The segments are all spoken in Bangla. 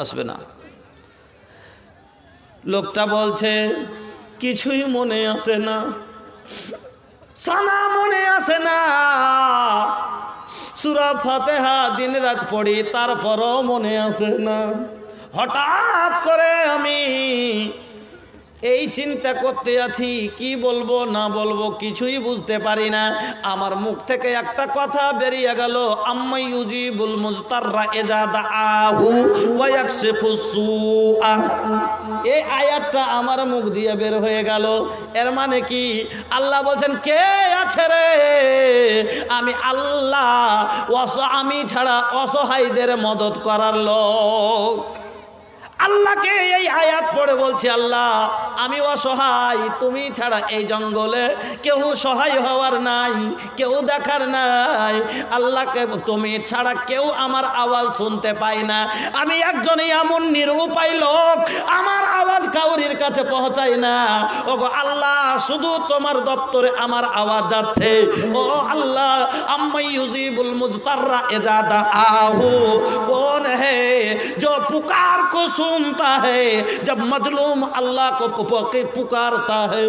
আসবে না। লোকটা বলছে কিছুই মনে আসে না, সানা মনে আসে না, সূরা ফাতিহা দিন রাত পড়ি তারপরও মনে আসে না। হঠাৎ করে আমি এই চিন্তা করতে আছি কি বলবো না বলবো কিছুই বুঝতে পারি না। আমার মুখ থেকে একটা কথা বেরিয়ে গেল, আম্মা ইউজিবুল মুজতাররা ইযা দাআহু ওয়া ইয়াকশিফুস সুআ। এই আয়াতটা আমার মুখ দিয়ে বের হয়ে গেল। এর মানে কি? আল্লাহ বলছেন কে আছে রে? আমি আল্লাহ, আমি ছাড়া অসহায়দের মদত করার লোক। আল্লাহকে এই আয়াত পড়ে বলছি আল্লাহ আমি অসহায়, তুমি ছাড়া এই জঙ্গলে কেউ সহায় হওয়ার নাই, কেউ দেখার নাই। আল্লাহকে তুমি ছাড়া কেউ আমার আওয়াজ শুনতে পায় না। আমি একজনই এমন নিরুপায় লোক, আমার আওয়াজ কাউরির কাছে পৌঁছায় না। ও গো আল্লাহ, শুধু তোমার দপ্তরে আমার আওয়াজ যাচ্ছে। ও আল্লাহ, আম্মা ইউজিবুল মুজতাররা ইযা দাআহু, कौन है जो पुकार को सुनता है जब मजलूम अल्लाह को पुकारता है।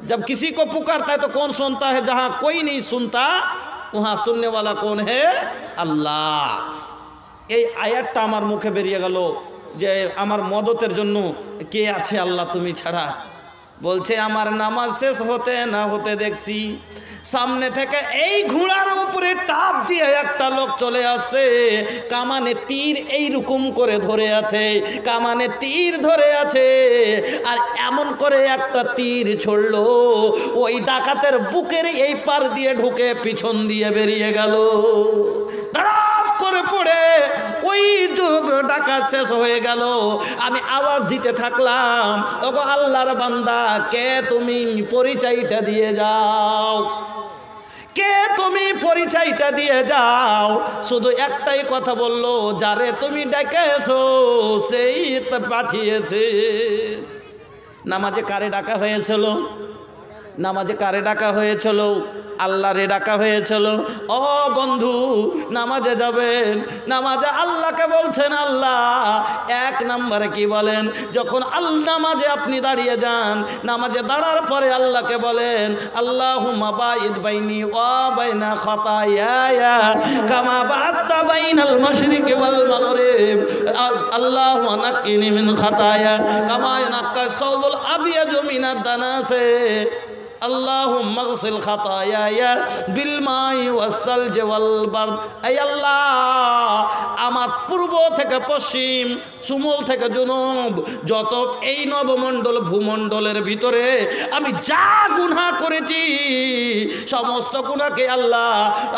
जब किसी को पुकारता है तो कौन सुनता है? जहाँ कोई नहीं सुनता वहाँ सुनने वाला कौन है? अल्लाह। এই আয়াতটা আমার মুখে বেরিয়ে গেল যে আমার মদতের জন্য কে আছে আল্লাহ তুমি ছাড়া। বলছে আমার নামাজ শেষ হতে না হতে দেখছি সামনে থেকে এই ঘোড়ার উপরে টাপ দিয়ে একটা লোক চলে আসছে, কামানে তীর এইরকম করে ধরে আছে, কামানে তীর ধরে আছে, আর এমন করে একটা তীর ছড়লো ওই ডাকাতের বুকের এই পার দিয়ে ঢুকে পিছন দিয়ে বেরিয়ে গেল। ধড়াস করে পড়ে ওই যুগ ডাকাত শেষ হয়ে গেল। আমি আওয়াজ দিতে থাকলাম, ওগো আল্লাহর বান্দা কে তুমি? পরিচয়টা দিয়ে যাও, কে তুমি? পরিচয়টা দিয়ে যাও। শুধু একটাই কথা বললো, যারে তুমি ডেকেছো সেই পাঠিয়েছে। নামাজে কারে ডাকা হয়েছিল? নামাজে কারে ডাকা হয়েছিল? আল্লাহরে ডাকা হয়েছিল। ও বন্ধু, নামাজে যাবেন, নামাজে আল্লাহকে বলছেন আল্লাহ। এক নম্বরে কি বলেন? যখন নামাজে আপনি দাঁড়িয়ে যান, নামাজে দাঁড়ার পরে আল্লাহকে বলেন আল্লাহুম্মা বাঈদ বাইনি ওয়া বাইনা খাতায়ায়া কামা বা'আদতা বাইনাল মাশরিকি ওয়াল মাগরিব, আল্লাহুম্মা নাক্কিনি মিন খাতায়া কামা ইয়ানাক্কা সাওবুল আবিয়াদু মিনাদ দানাসে, আল্লাহুম্মা গসিল খাতায়ায়া বিল মাই ওয়াস সালজি ওয়াল বারদ। এই আল্লাহ, আমার পূর্ব থেকে পশ্চিম, সুমল থেকে জুনুব, যত এই নবমণ্ডল ভূমণ্ডলের ভিতরে আমি যা গুনাহ করেছি সমস্ত গুনাহকে আল্লাহ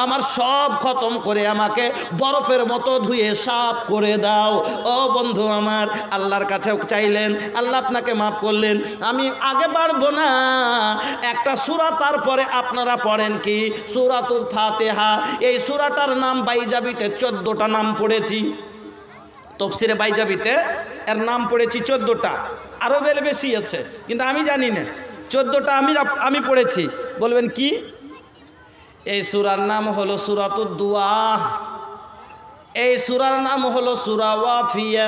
আমার সব খতম করে আমাকে বরফের মতো ধুয়ে সাফ করে দাও। ও বন্ধু আমার, আল্লাহর কাছে চাইলেন, আল্লাহ আপনাকে মাফ করলেন। আমি আগে বাড়বো না, একটা সূরা তারপরে আপনারা পড়েন কি? সূরাতুল ফাতিহা। এই সূরাটার নাম বাইজাবিতে 14টা নাম পড়েছি, তফসিরে বাইজাবিতে এর নাম পড়েছি 14টা, আরও বেশি আছে কিন্তু আমি জানি না। 14টা আমি পড়েছি। বলবেন কি? এই সূরার নাম হলো সূরাতুদ দুআ। এই সূরার নাম হলো সূরা ওয়াফিয়া।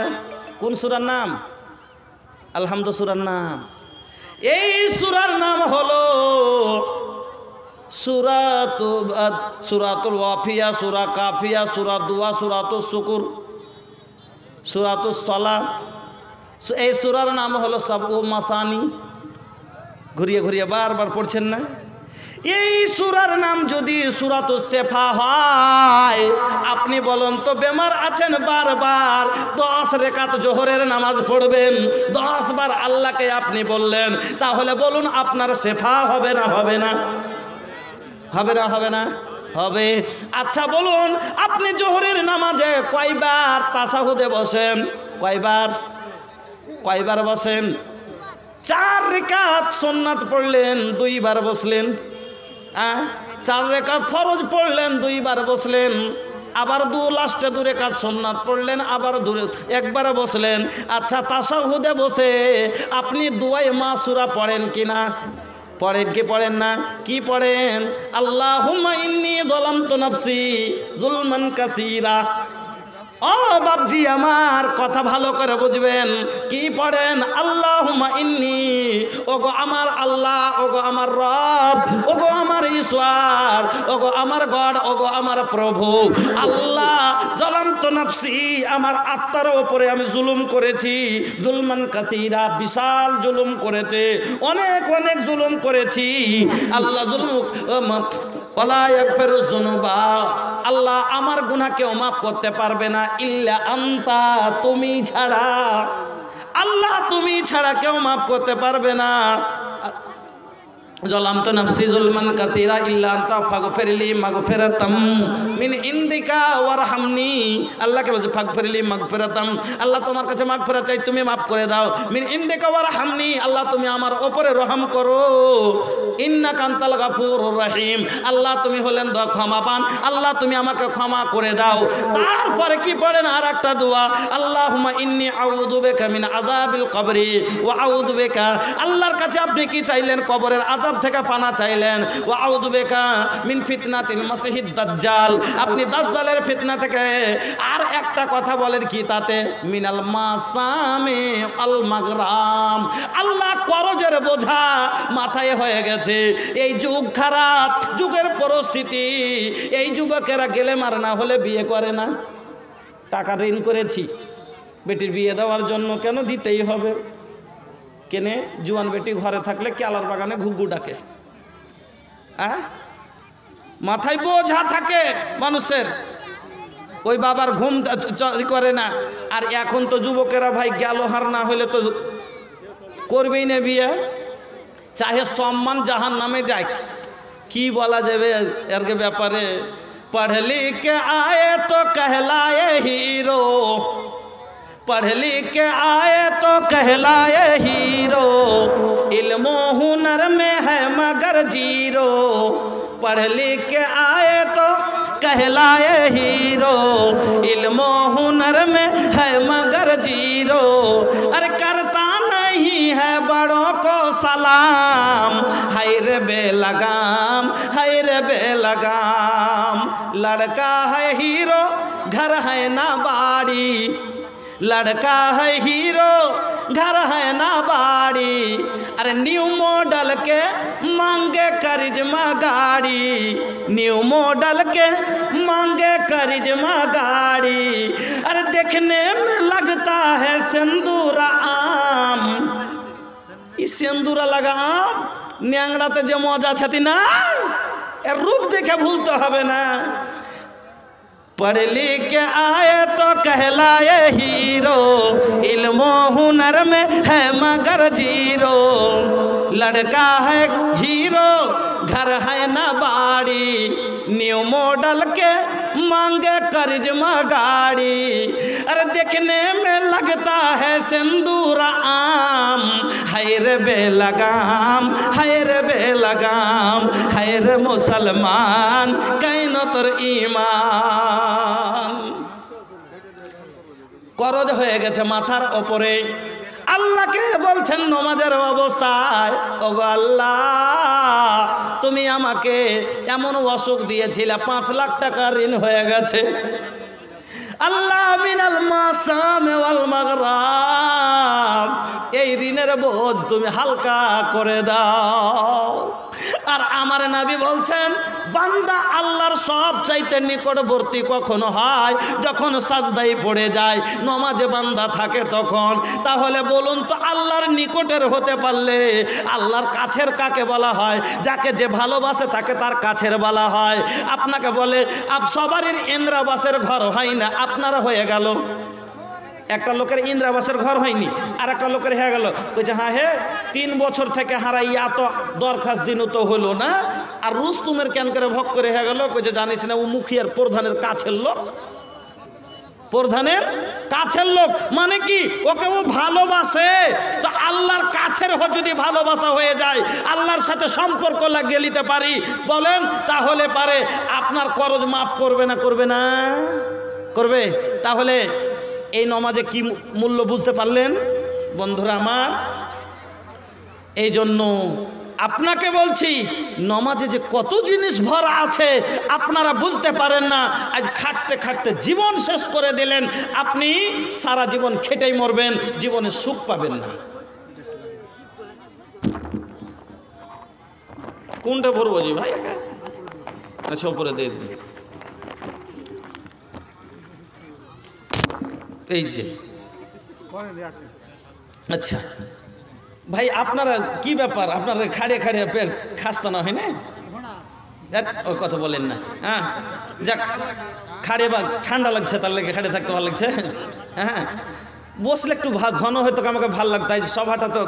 কোন সূরার নাম? আলহামদুলিল্লাহ সূরার নাম। এই সূরার নাম হলো সূরাতুল ওয়াফিয়া, সূরা কাফিয়া, সূরা দুআ, সূরাতুস শুকুর, সূরাতুস সালাত। এই সূরার নাম হলো সাবউ মাসানি। ঘুরিয়ে ঘুরিয়ে বারবার পড়ছেন না? এই সূরার নাম যদি সূরাতুস শিফা হয়, আপনি বলুন তো বেমার আছেন বারবার 10 রাকাত জোহরের নামাজ পড়বেন, 10 বার আল্লাহকে আপনি বললেন, তাহলে বলুন আপনার শিফা হবে না? হবে না? হবে না? হবে না? হবে। আচ্ছা বলুন, আপনি জোহরের নামাজে কয়বার তাশাহুদে বসেন? কয়বার বসেন? 4 রাকাত সুন্নাত পড়লেন, 2 বার বসলেন। 4 রাকাত ফরজ পড়লেন, 2 বার বসলেন। আবার লাস্টে 2 রাকাত সুন্নাত পড়লেন, আবার একবার বসলেন। আচ্ছা, তাশাহুদে বসে আপনি দুআয়ে মাসুরা পড়েন কিনা? পড়েন কি পড়েন না? কি পড়েন? আল্লাহুম্মা ইন্নী যালামতু নাফসি যুলমান কাসীরা। ও বাপজি আমার কথা ভালো করে বুঝবেন। কি পড়েন? আল্লাহুম্মা ইন্নী, ওগো আমার আল্লাহ, ওগো আমার রব, ওগো আমার ঈশ্বর, ওগো আমার গড, ওগো আমার প্রভু আল্লাহ, যালামতু নাফসি, আমার আত্মার উপরে আমি জুলুম করেছি, জুলমান কাসীরা, বিশাল জুলুম করেছে, অনেক অনেক জুলুম করেছি আল্লাহ। জুলুম ওয়ালা ইয়াগফিরুয যুনুবা, আল্লাহ আমার গুনাহ কেউ মাফ করতে পারবে না ইল্লা আনতা, তুমি ছাড়া, আল্লাহ তুমি ছাড়া কেউ মাফ করতে পারবে না। যালামতু নাফসি যুলমান কাসীরা ইল্লা আনতা ফাগফিরলি মাগফিরাতাম মিন ইনদিকা ওয়ারহামনি, আল্লাহকে বলছে ফাগফিরলি মাগফিরাতাম, আল্লাহ তোমার কাছে মাগফিরাত চাই, তুমি মাফ করে দাও। মিন ইনদিকা ওয়ারহামনি, আল্লাহ তুমি আমার উপরে রহম করো। ইন্নাকা আনতাল গাফুরুর রহিম, আল্লাহ তুমি হলেন ক্ষমাবান, আল্লাহ তুমি আমাকে ক্ষমা করে দাও। তারপরে কি পড়েন আর একটা দোয়া, আল্লাহুম্মা ইন্নী আউযু বিকা মিন আযাবিল কবরি ওয়া আউযু বিকা, আল্লাহর কাছে আপনি কি চাইলেন? কবরের আযাব থেকে পানা চাইলেন। ওয়া আউযু বিকা মিন ফিতনাতিল মাসিহিদ দাজ্জাল, আপনি দাজ্জালের ফিতনা থেকে। আর একটা কথা বলেন কি তাতে? মিনাল মাসামি আল মাগরাম, আল্লাহ করজের বোঝা মাথায় হয়ে গেছে, এই যুগ খারাপ, যুগের পরিস্থিতি, এই যুবকেরা গেলে মার না হলে বিয়ে করে না। টাকা ঋণ করেছি বেটির বিয়ে দেওয়ার জন্য, কেন দিতেই হবে? কেনে জুয়ান বেটি ঘরে থাকলে কেলার বাগানে ঘুঘু ডাকে, মাথায় বোঝা থাকে মানুষের, ওই বাবার ঘুম করে না। আর এখন তো যুবকেরা ভাই গেল হার না হলে তো করবেই না বিয়ে, চাহে সম্মান জাহান নামে যায়। কি বলা যাবে এর ব্যাপারে? पढ़ लिख के आए तो कहलाए हीरो, पढ़ लिख के आए तो कहलाए हीरो, इल्म हुनर में है मगर जीरो, पढ़ लिख के आए तो कहलाए हीरो, इल्म हुनर में है मगर जीरो, अरे करता नहीं है बड़ों को सलाम, हाय रे बेलगाम, हाय रे बेलगाम, लड़का है हीरो घर है ना बाड़ी, लड़का है हीरो घर है ना बाड़ी, अरे न्यू मॉडल के मांगे करिश्मा गाड़ी, न्यू मॉडल के मांगे करिश्मा गाड़ी, अरे देखने में लगता है सिंदूरा आम, इस सिंदूरा लगा आम न्यांगड़ाते जो मजा छती ना, एर रूप देखे भूलते हबे ना। पढ़ लिख के आए तो कहलाए हीरो, इल्म हुनर में है मगर जीरो, लड़का है हीरो घर है ना बाड़ी, न्यू मॉडल के मांगे करिश्मा गाड़ी, अरे देखने में लगता है सिंदूरा आम, हाय रे बेलगाम, हाय रे बेलगाम, हाय रे मुसलमान कैनो तोर ईमान। করজ হয়ে গেছে মাথার ওপরে। আল্লাহকে বলছেন নামাজের অবস্থায়, ওগো আল্লাহ তুমি আমাকে এমন অসুখ দিয়েছিলে, 5 লাখ টাকা ঋণ হয়ে গেছে, আল্লাহ মিনাল মাসামি ওয়াল মাগরাম, এই ঋণের বোঝ তুমি হালকা করে দাও। আর আমার নবী বলছেন বান্দা আল্লাহর সব চাইতে নিকটবর্তী কখন হয়? যখন সাজদায় পড়ে যায়, নামাজে বান্দা থাকে তখন। তাহলে বলুন তো আল্লাহর নিকটের হতে পারলে আল্লাহর কাছের কাকে বলা হয়? যাকে যে ভালোবাসে তাকে তার কাছের বলা হয়। আপনাকে বলে সবারই ইন্দ্রাবাসের ঘর হয় না, আপনারা হয়ে গেল। একটা লোকের ইন্দ্রাবাসের ঘর হয়নি, আর একটা লোকের হয়ে গেল। কইছে হ্যাঁ হে 3 বছর থেকে হারাইয়া তো দরখাস্ত দিনও তো হলো না, আর রুস্তুমের কেন করে ভোগ করে হয়ে গেল। কইছে জানিস না ও মুখিয়ার প্রধানের কাছের লোক, প্রধানের কাছের লোক। মানে কি? ওকে ও ভালোবাসে। তো আল্লাহর কাছের যদি ভালোবাসা হয়ে যায়, আল্লাহর সাথে সম্পর্ক লাগিয়ে নিতে পারি, বলেন তাহলে পারে আপনার করজ মাফ করবে না? করবে না? করবে। তাহলে এই নমাজে কি মূল্য বুঝতে পারলেন বন্ধুরা আমার? এই জন্য আপনাকে বলছি নমাজে যে কত জিনিস ভরা আছে আপনারা বুঝতে পারেন না। আজ খাটতে খাটতে জীবন শেষ করে দিলেন, আপনি সারা জীবন খেটেই মরবেন, জীবনে সুখ পাবেন না। কোনটা ভরবো জি ভাই? আচ্ছা ওপরে দিয়ে দিন। এই যে আচ্ছা ভাই আপনারা কি ব্যাপার, আপনারা খাড়ে খাড়ে পেট খাস্তা না হয় না? ওই কথা বলেন না। হ্যাঁ যাক, খাড়ে বা ঠান্ডা লাগছে তার লেগে খাড়ে থাকতে ভালো লাগছে। হ্যাঁ বসলে একটু ঘন হয়তো আমাকে ভালো লাগতো, সভাটা তো